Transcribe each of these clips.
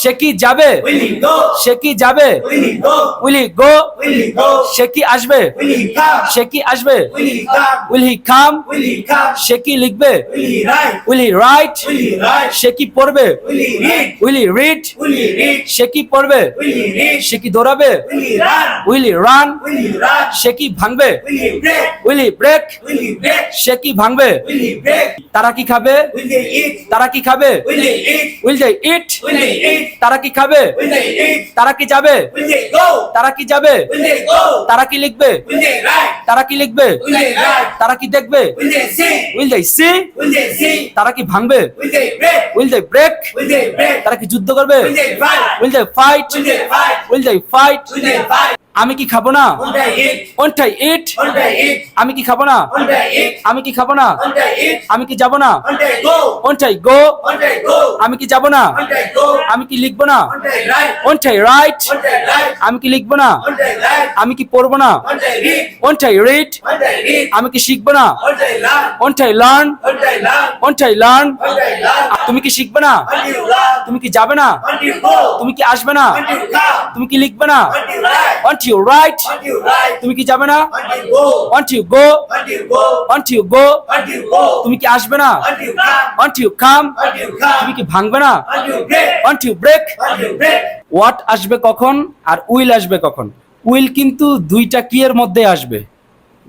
সে কি যাবে? Will he go? সে কি যাবে? Will he go? Will he go? Will he go? সে কি আসবে? Will he come? সে কি আসবে? Will he come? Will he come? Will he come? সে কি লিখবে? Will he write? Will he write? Will he write? সে কি পড়বে? Will he read? Will he read? Will he read? সে কি পড়বে? Will he read? সে কি দৌড়াবে? Will he run? Will he ran? Will he run? সে কি ভাঙবে? Will he break? Will he break? Will he break? সে কি ভাঙবে? Will he break? তারা কি খাবে? Will they eat? তারা কি খাবে? Will they eat? Will they it? Will they eat? তারা কি খাবে? Will they eat? তারা কি যাবে? Will they go? তারা কি যাবে? Will they go? তারা কি লিখবে? Will they write? তারা কি লিখবে? Will they write? তারা কি দেখবে? Will they sing? Will they C? Will they sing? তারা কি ভাঙবে? Will they break? Will they break? Will they break? তারা কি যুদ্ধ করবে? Will they fight? Will they fight? Will they fight? Will they fight? Will they fight? আমি কি খাবো না? Will they eat? Won't I eat? Will they eat? আমি কি খাবো না? Will they eat? আমি কি খাবো না? Will they eat? আমি কি যাব না? Will they go? Won't I go? Will they go? আমি কি যাব না? Will they go? আমি কি লিখবো না? Will they write? Won't I right? Will they write? আমি কি লিখবো না? Will they write? আমি কি পড়বো না? Will they read? Won't I read? Will they read? আমি কি শিখবো না? Will they learn? Won't I learn? Will they learn? Won't I learn? Will they learn? তুমি কি শিখবে না? Will you learn? তুমি কি যাবে না? Will you go? তুমি কি আসবে না? Will you come? তুমি কি লিখবে না? Will you write? Won't you right? Will you write? তুমি কি যাবে না? Will you go? Won't you go? Will you go? Won't you go? Will you go? তুমি কি আসবে না? Will you come? Won't you come? Will you come? তুমি কি ভাঙবে না? Will you break? Won't you break? Will you break? What আসবে কখন আর উইল আসবে কখন? উইল কিন্তু দুইটা কি এর মধ্যে আসবে,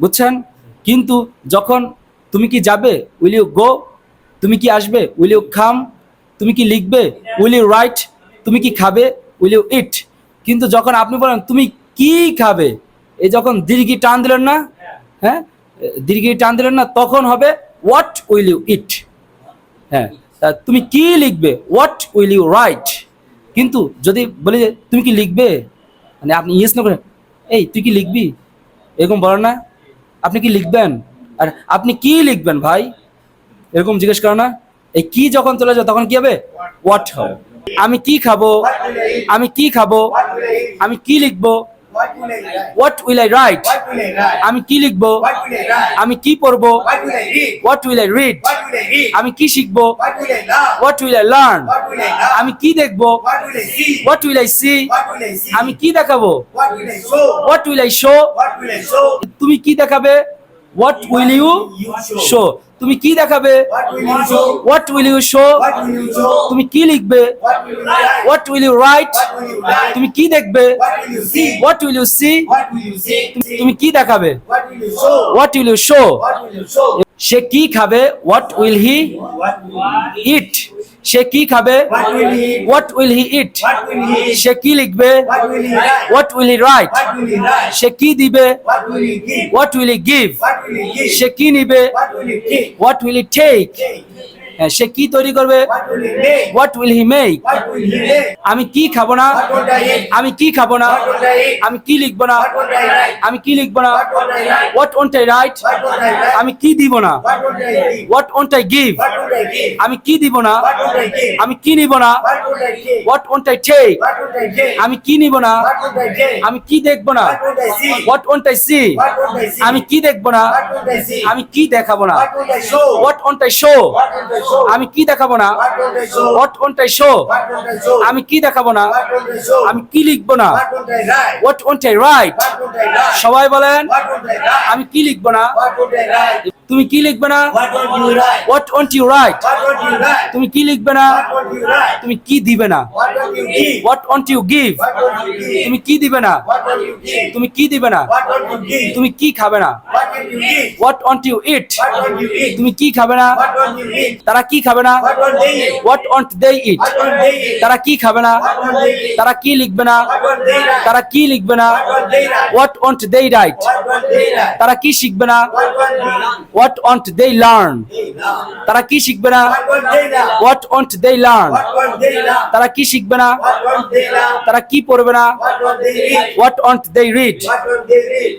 বুঝছেন? কিন্তু যখন তুমি কি যাবে, উইল ইউ গো? তুমি কি আসবে, উইল ইউ কাম? তুমি কি লিখবে, উইল ইউ রাইট? তুমি কি খাবে, উইল ইউ ইট? কিন্তু যখন আপনি বলেন তুমি কি খাবে, এই যখন দীর্ঘি টান দিলেন না, হ্যাঁ দীর্ঘি টান দিলেন না, তখন হবে হোয়াট উইল ইউ ইট। হ্যাঁ, তা তুমি কি লিখবে, হোয়াট উইল ইউ রাইট? কিন্তু যদি বলি যে তুমি কি লিখবে, মানে আপনি ইয়েস না করেন, এই তুই কি লিখবি, এরকম বলেন না, আপনি কি লিখবেন, আর আপনি কি লিখবেন ভাই, এরকম জিজ্ঞেস করো না। এই কি যখন চলে যায় তখন কি হবে, হোয়াট হবে। আমি কি খাবো, What will they eat? আমি কি খাবো, What will they eat? আমি কি লিখবো, What will they write? What will I right? What will they write? আমি কি লিখবো, What will they write? আমি কি পড়বো, What will they read? What will I read? What will they read? আমি কি শিখবো, What will they learn? What will I learn? What will they learn? আমি কি দেখবো, What will they see? What will I C? What will they see? আমি কি দেখাবো, What will they show? What will I show? What will they show? তুমি কি দেখাবে, what will you show? তুমি কি দেখাবে, What will you show? What will you show? What will you show? তুমি কি লিখবে, What will you write? What will you right? What will you write? তুমি কি দেখবে, What will you see? What will you C? What will you see? তুমি কি দেখাবে, What will you show? What will you show? What will you show? সে কি খাবে, what will he What will you ইট? সে কি খাবে, What will he eat? What will he it? What will he eat? সে কি লিখবে, What will he write? What will he write? What will he write? সে কি দিবে, What will he give? What will he give? What will he give? সে কি নিবে, What will he take? What will he take? Take. সে কি তৈরি করবে, What will he make? What will he make? What will he make? আমি কি খাবো না, What will I eat? আমি কি খাবো না, What will I eat? আমি কি লিখবো না, What will I write? আমি কি লিখবো না, What will I write? What won't I right? What will I write? আমি কি দিব না, What will I give? What won't I give? What will I give? আমি কি দিব না, What will I give? আমি কি নিব না, What will I give? What won't I take? What will I take? আমি কি নিব না, What will I take? আমি কি দেখবো না, What will I see? What won't I C? What will I see? আমি কি দেখবো না, What will I see? আমি কি দেখাবো না, What will I show? What won't I show? What will I show? আমি কি দেখাবো না, What will I show? What won't I show? What will I show? আমি কি দেখাবো না, What will I show? আমি কি লিখবো না, What will I write? What won't I right? What will I write? সবাই বলেন, What will I write? আমি কি লিখবো না, What will I write? তুমি কি লিখবে না, What will you write? What won't you right? What will you write? তুমি কি লিখবে না, What will you write? তুমি কি দিবে না, What will you give? What won't you give? What will you give? তুমি কি দিবে না, What will you give? তুমি কি দিবে না, What will you give? তুমি কি খাবে না, What will you eat? What won't you it? What will you eat? তুমি কি খাবে না, What will you eat? তারা কি খাবে না, What will they eat? What won't they it? What will they eat? তারা কি খাবে না, What will they eat? তারা কি লিখবে না, What will they write? তারা কি লিখবে না, What will they write? What won't they right? What will they write? তারা কি শিখবে না, What will they learn? What won't they learn? They learn. তারা কি শিখবে না, What will they learn? What won't they learn? What will they learn? তারা কি শিখবে না, What will they learn? তারা কি পড়বে না, What will they read? What won't they read? What will they read?